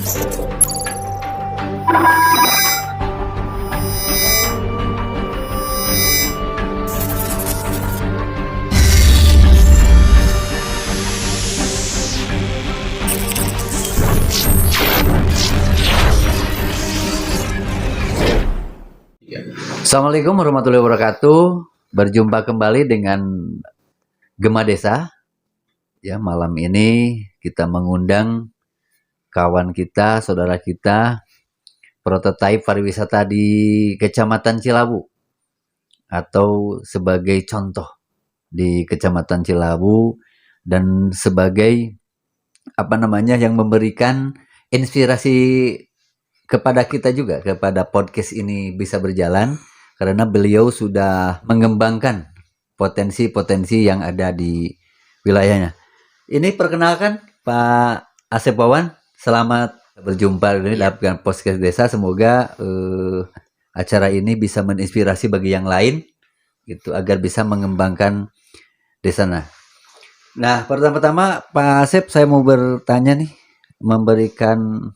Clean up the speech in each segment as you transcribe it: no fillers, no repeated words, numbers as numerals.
Assalamualaikum warahmatullahi wabarakatuh. Berjumpa kembali dengan Gema Desa. Ya, malam ini kita mengundang kawan kita, saudara kita, prototipe pariwisata di Kecamatan Cilabu atau sebagai contoh di Kecamatan Cilabu dan sebagai yang memberikan inspirasi kepada kita juga, kepada podcast ini bisa berjalan. Karena beliau sudah mengembangkan potensi-potensi yang ada di wilayahnya. Ini perkenalkan Pak Asep Wawan, selamat berjumpa dalam podcast desa. Semoga acara ini bisa menginspirasi bagi yang lain, gitu, agar bisa mengembangkan desa. Nah, pertama-tama Pak Asep, saya mau bertanya nih, memberikan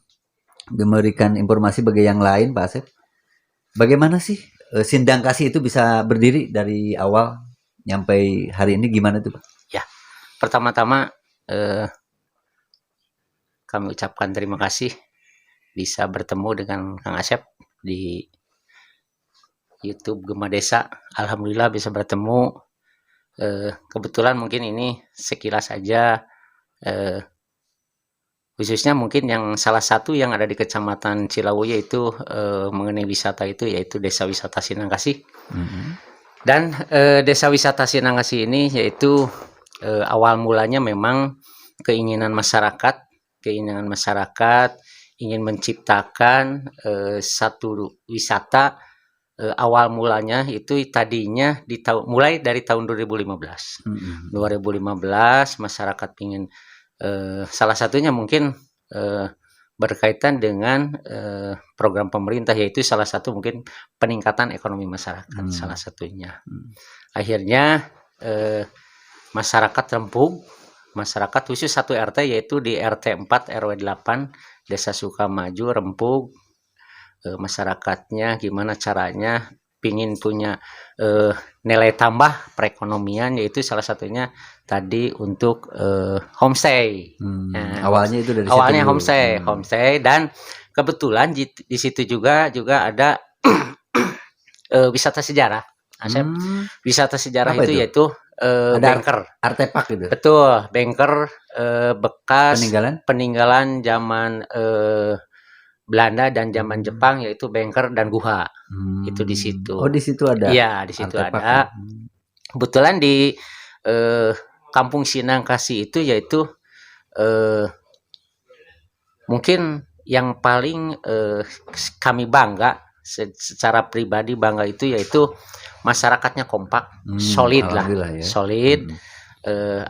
informasi bagi yang lain, Pak Asep. Bagaimana sih Sindang Kasih itu bisa berdiri dari awal nyampe hari ini, gimana tuh Pak? Ya, pertama-tama kami ucapkan terima kasih bisa bertemu dengan Kang Asep di YouTube Gema Desa. Alhamdulillah bisa bertemu. Kebetulan mungkin ini sekilas saja, khususnya mungkin yang salah satu yang ada di Kecamatan Cilawu yaitu mengenai wisata itu, yaitu Desa Wisata Sindang Kasih. Dan Desa Wisata Sindang Kasih ini yaitu awal mulanya memang keinginan masyarakat ingin menciptakan satu wisata. Awal mulanya itu tadinya mulai dari tahun 2015. 2015 masyarakat ingin salah satunya mungkin berkaitan dengan program pemerintah, yaitu salah satu mungkin peningkatan ekonomi masyarakat, salah satunya. Akhirnya masyarakat rempuk, masyarakat khusus satu RT yaitu di RT 4 RW 8 Desa Sukamaju rempuk. Masyarakatnya gimana caranya pingin punya nilai tambah perekonomian, yaitu salah satunya tadi untuk homestay. Awalnya itu dari awalnya homestay dan kebetulan di situ juga ada wisata sejarah. Wisata sejarah itu yaitu banker, artefak gitu. Betul, banker bekas peninggalan zaman Belanda dan zaman Jepang, yaitu banker dan guha. Itu di situ. Oh, di situ ada. Iya, di situ ada. Kebetulan di Kampung Sindang Kasih itu yaitu mungkin yang paling kami bangga secara pribadi bangga itu yaitu masyarakatnya kompak, solid lah, ya. Solid.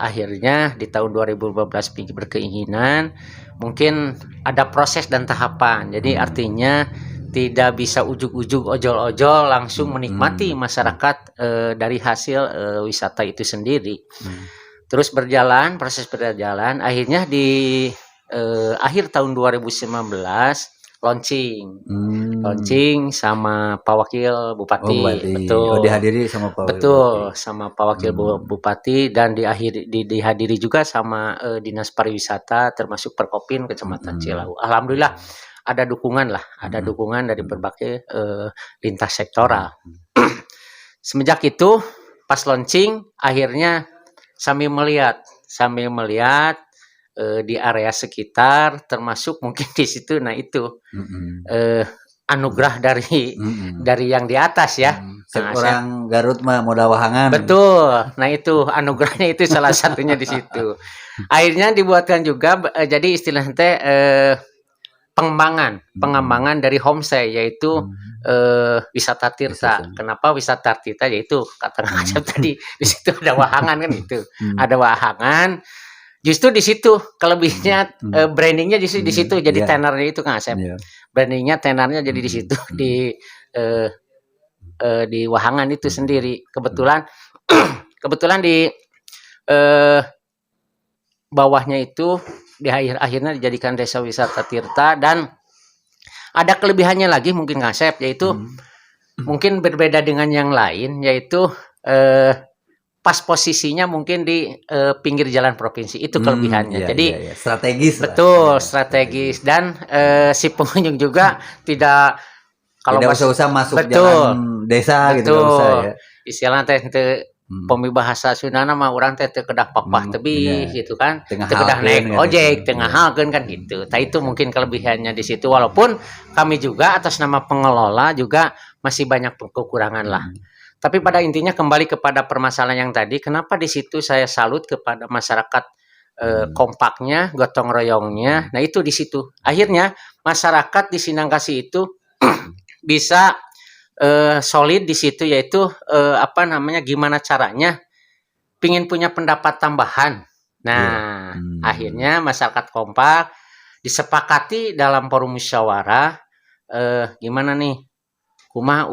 Akhirnya di tahun 2015 berkeinginan, mungkin ada proses dan tahapan. Jadi artinya tidak bisa ujuk-ujuk ojol-ojol langsung menikmati masyarakat dari hasil wisata itu sendiri. Terus proses berjalan. Akhirnya di akhir tahun 2019 launching sama Pak Wakil Bupati. Betul. Dihadiri sama Pak Bupati. Sama Pak Wakil Bupati dan dihadiri juga sama Dinas Pariwisata termasuk Perkopin Kecamatan Cilawu. Alhamdulillah ada dukungan dari berbagai lintas sektoral. Semenjak itu pas launching akhirnya sambil melihat di area sekitar, termasuk mungkin di situ, nah itu anugerah dari yang di atas ya. Orang Garut mah modal wahangan. Betul. Nah itu anugerahnya itu salah satunya di situ. Akhirnya dibuatkan juga jadi istilahnya pengembangan dari homestay, yaitu wisata tirta. Kenapa wisata tirta? Yaitu kata Asep tadi di situ ada wahangan kan itu. Ada wahangan. Justru di situ kelebihannya brandingnya di situ jadi tenernya itu Kang Asep. Brandingnya tenernya jadi di situ di wahangan itu sendiri. Kebetulan di bawahnya itu di akhirnya dijadikan desa wisata Tirta. Dan ada kelebihannya lagi mungkin Kang Asep, yaitu mungkin berbeda dengan yang lain, yaitu pas posisinya mungkin di pinggir jalan provinsi, itu kelebihannya. Jadi strategis. Betul, strategis. Dan si pengunjung juga tidak, kalau usah masuk jalan desa gitu, nggak usah ya. Istilahnya teh pemibahasa Sundana mah urang teh kedah papah tebih gitu kan. Kedah naik ojek, tengah halkeun kan gitu. Itu mungkin kelebihannya di situ, walaupun kami juga atas nama pengelola juga masih banyak kekurangan lah. Tapi pada intinya kembali kepada permasalahan yang tadi, kenapa di situ saya salut kepada masyarakat kompaknya, gotong royongnya. Nah itu di situ. Akhirnya masyarakat di Sinangkasi itu bisa solid di situ, yaitu gimana caranya pingin punya pendapat tambahan. Nah akhirnya masyarakat kompak disepakati dalam forum musyawarah, gimana nih, kumaha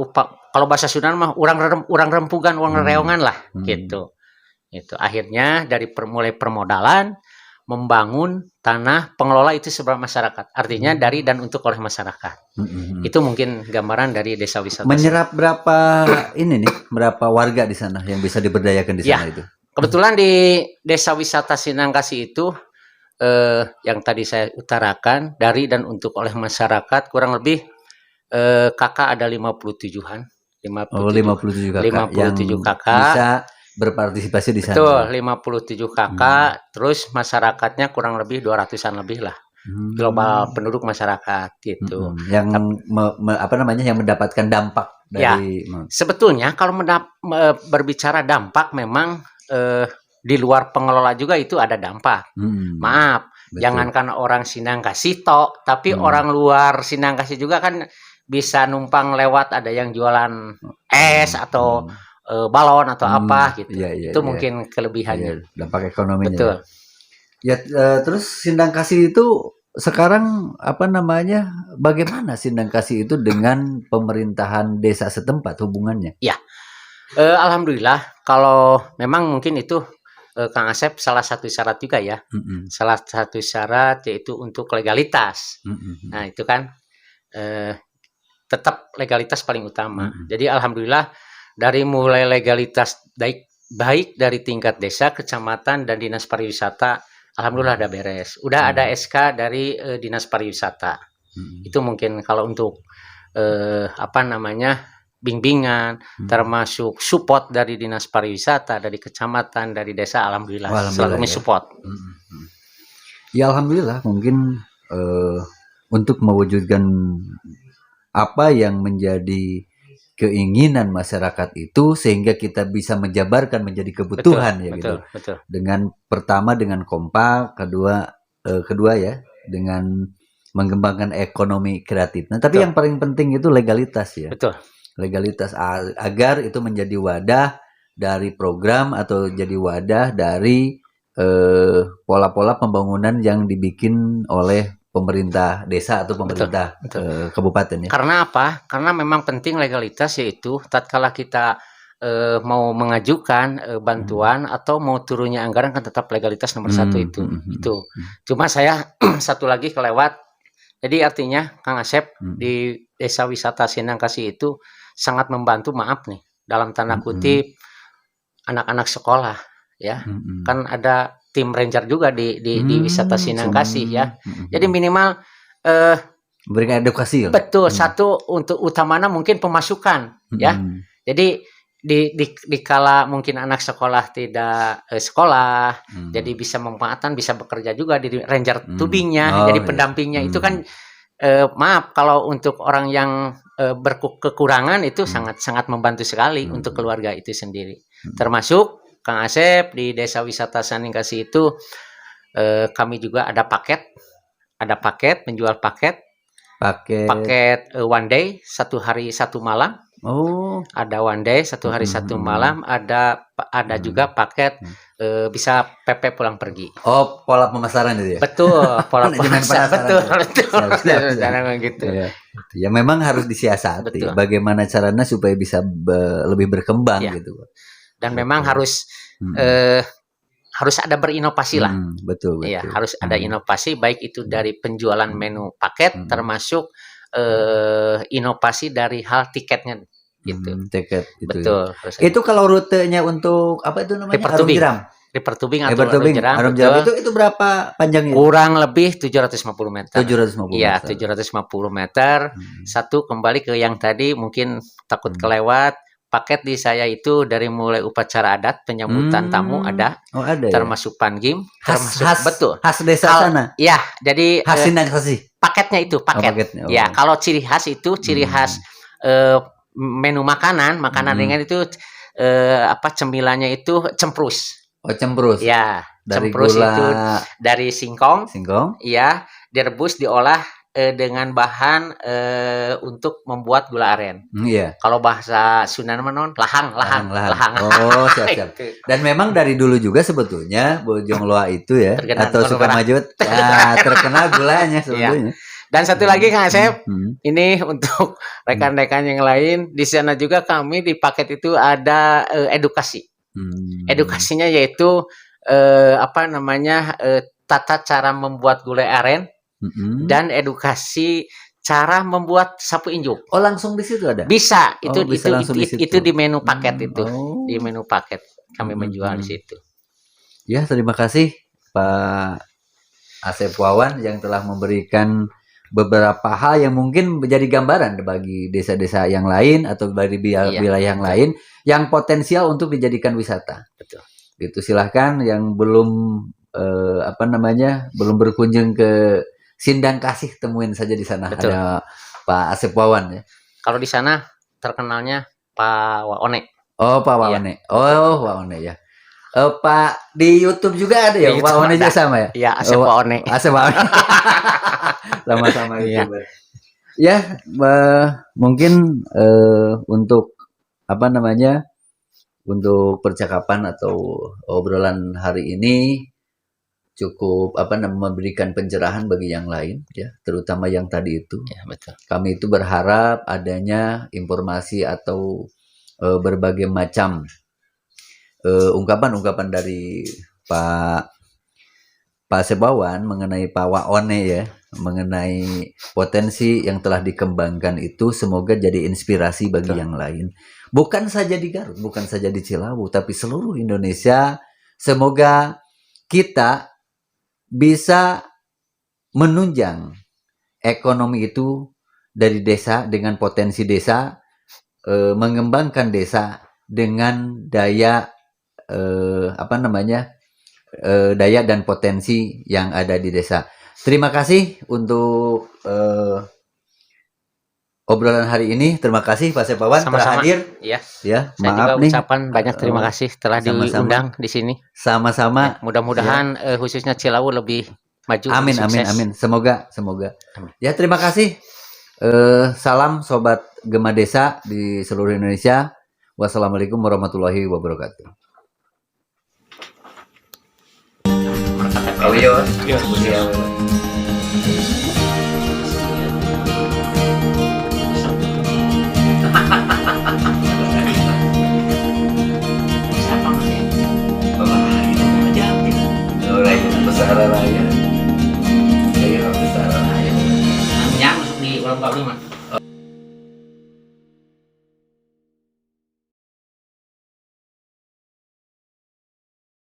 kalau bahasa Sunda mah urang rempugan, urang reongan lah gitu. Itu akhirnya dari mulai permodalan, membangun tanah, pengelola itu seberapa masyarakat. Artinya dari dan untuk oleh masyarakat. Itu mungkin gambaran dari desa wisata. Menyerap berapa warga di sana yang bisa diberdayakan di sana itu? Kebetulan di desa wisata Sinangkasi itu yang tadi saya utarakan, dari dan untuk oleh masyarakat kurang lebih kakak ada 57-an. 57 kakak bisa berpartisipasi di sana. Betul, 57 kakak. Terus masyarakatnya kurang lebih 200-an lebih lah. Global penduduk masyarakat gitu. Yang yang mendapatkan dampak dari sebetulnya kalau berbicara dampak, memang di luar pengelola juga itu ada dampak. Maaf, betul. Jangankan orang Sinangkasi tok, tapi orang luar Sinangkasi juga kan bisa numpang lewat, ada yang jualan es atau balon atau apa gitu. Itu mungkin kelebihannya. Dampak ekonominya. Betul. Terus Sinangkasi itu sekarang bagaimana Sinangkasi itu dengan pemerintahan desa setempat hubungannya? Ya, alhamdulillah. Kalau memang mungkin itu Kang Asep salah satu syarat juga ya. Salah satu syarat yaitu untuk legalitas. Nah itu kan tetap legalitas paling utama. Jadi alhamdulillah dari mulai legalitas baik dari tingkat desa, kecamatan, dan dinas pariwisata, alhamdulillah ada beres. Udah ada SK dari dinas pariwisata. Itu mungkin kalau untuk bimbingan, termasuk support dari dinas pariwisata, dari kecamatan, dari desa, alhamdulillah selalu mensupport. Ya alhamdulillah, mungkin untuk mewujudkan apa yang menjadi keinginan masyarakat itu, sehingga kita bisa menjabarkan menjadi kebutuhan, betul. Dengan pertama dengan kompak, kedua ya dengan mengembangkan ekonomi kreatif. Nah, tapi yang paling penting itu legalitas ya. Betul. Legalitas agar itu menjadi wadah dari program atau jadi wadah dari pola-pola pembangunan yang dibikin oleh pemerintah desa atau pemerintah kabupaten ya. Karena apa? Karena memang penting legalitas, yaitu tatkala kita mau mengajukan bantuan atau mau turunnya anggaran kan tetap legalitas nomor satu itu. Cuma saya satu lagi kelewat. Jadi artinya Kang Asep di desa wisata Sinangkasi itu sangat membantu, maaf nih dalam tanda kutip, anak-anak sekolah ya. Kan ada tim ranger juga di wisata Sinangkasi ya. Jadi minimal memberikan edukasi. Betul, satu untuk utamanya mungkin pemasukan ya. Jadi di kala mungkin anak sekolah tidak sekolah, jadi bisa memanfaatkan, bisa bekerja juga di ranger tubingnya, jadi pendampingnya itu kan maaf, kalau untuk orang yang berkekurangan itu sangat membantu sekali untuk keluarga itu sendiri. Termasuk Kang Asep di desa wisata Sinangkasi itu kami juga ada paket menjual paket one day, 1 hari 1 malam. Ada one day 1 hari 1 malam, ada juga paket bisa PP pulang pergi. Pola pemasaran itu ya. Betul, pola pemasaran. Betul. Gitu. Ya memang harus disiasati bagaimana caranya supaya bisa lebih berkembang gitu. Dan memang harus ada berinovasi lah. Betul. Iya, harus ada inovasi, baik itu dari penjualan menu paket, termasuk inovasi dari hal tiketnya gitu. Tiket itu. Betul. Ya. Itu kalau rutenya untuk apa itu namanya? River tubing atau Arum Jeram itu berapa panjangnya? Kurang lebih 750 meter. 750 Iya, meter. 750 meter. Satu, kembali ke yang tadi, mungkin takut kelewat. Paket di saya itu dari mulai upacara adat, penyambutan tamu ada. Oh, ada. Termasuk panggim, betul. Khas desa sana. Iya, jadi paketnya itu paket. Paketnya. Ya, kalau ciri khas itu khas menu makanan ringan itu cemilannya itu cemprus. Oh, cemprus. Ya, dari cemprus gula... itu dari singkong. Iya, direbus, diolah dengan bahan untuk membuat gula aren. Iya. Kalau bahasa Sunda lahang. Oh, siap. Dan memang dari dulu juga sebetulnya Bojong Loa itu ya atau Sukamaju terkenal gulanya sebetulnya. Dan satu lagi Kang Asep, ini untuk rekan-rekan yang lain, di sana juga kami di paket itu ada edukasi. Edukasinya yaitu tata cara membuat gulai aren dan edukasi cara membuat sapu injuk. Oh, langsung di situ ada? Bisa, itu di menu paket itu. Di menu paket kami menjual di situ. Ya, terima kasih Pak Asep Wawan yang telah memberikan beberapa hal yang mungkin menjadi gambaran bagi desa-desa yang lain atau bagi wilayah yang lain yang potensial untuk dijadikan wisata. Betul. Gitu, silahkan yang belum belum berkunjung ke Sindang Kasih, temuin saja di sana. Betul. Ada Pak Asep Wawan ya. Kalau di sana terkenalnya Pak Waone. Oh, Pak Waone. Oh, Waone ya. Pak di YouTube juga ada ya, Pak Waone juga sama ya? Iya, Asep Waone. Asep Waone. Sama-sama YouTuber. Ya, mungkin untuk untuk percakapan atau obrolan hari ini cukup memberikan pencerahan bagi yang lain ya, terutama yang tadi itu. Ya, betul. Kami itu berharap adanya informasi atau berbagai macam ungkapan-ungkapan dari Pak Asep Wawan mengenai Pak Waone ya, mengenai potensi yang telah dikembangkan itu, semoga jadi inspirasi bagi yang lain. Bukan saja di Garut, bukan saja di Cilawu, tapi seluruh Indonesia. Semoga kita bisa menunjang ekonomi itu dari desa dengan potensi desa, mengembangkan desa dengan daya daya dan potensi yang ada di desa. Terima kasih untuk obrolan hari ini. Terima kasih Pak Asep Wawan telah hadir. Ya. Maaf juga nih. Ucapan banyak terima kasih telah diundang di sini. Sama-sama. Mudah-mudahan khususnya Cilawu lebih maju. Amin. Semoga. Amin. Ya, terima kasih. Salam sobat Gema Desa di seluruh Indonesia. Wassalamualaikum warahmatullahi wabarakatuh. Besar